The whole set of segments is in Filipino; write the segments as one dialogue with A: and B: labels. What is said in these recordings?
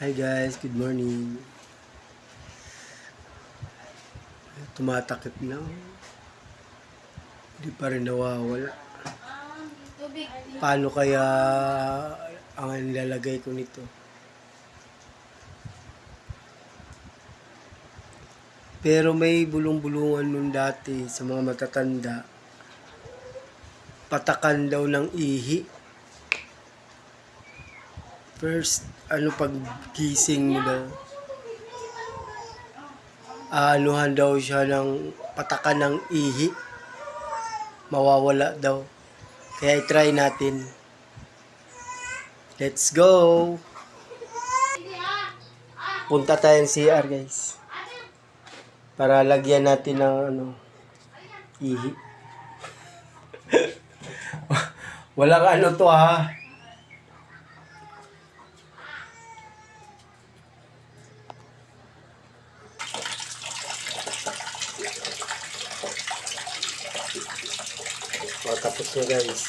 A: Hi guys, good morning. Tumatakip na. Hindi pa rin nawawala. Paano kaya ang nilalagay ko nito? Pero may bulong-bulungan nun dati sa mga matatanda. Patakan daw ng ihi. First, pag gising mo daw, aanuhan daw siya ng patakan ng ihi. Mawawala daw. Kaya i-try natin. Let's go! Punta tayong CR guys. Para lagyan natin ng ihi. Walang to ha. Tapos na guys.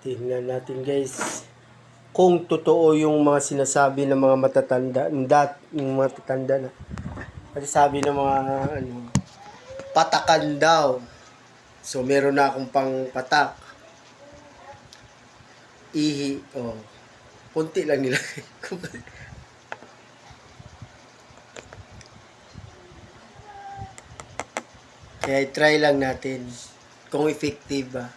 A: Tingnan natin guys. Kung totoo yung mga sinasabi ng mga matatanda, yung matatanda na. Kasi sabi ng mga patakan daw. So meron na akong pang patak. Ihi, kunti lang nilagay. Kaya i-try lang natin kung effective ba.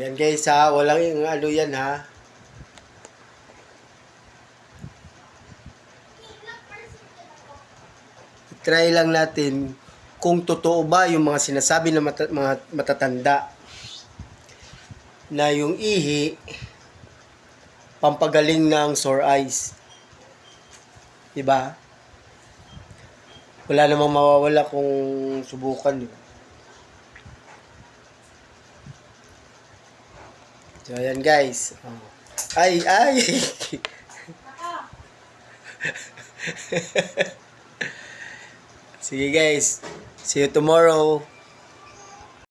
A: Yan guys ha, walang yan ha. I-try lang natin kung totoo ba yung mga sinasabi ng mga matatanda na yung ihi pampagaling ng sore eyes. Diba? Wala namang mawawala kung subukan. Diba? So, ayan guys. Ay! Sige guys. See you tomorrow.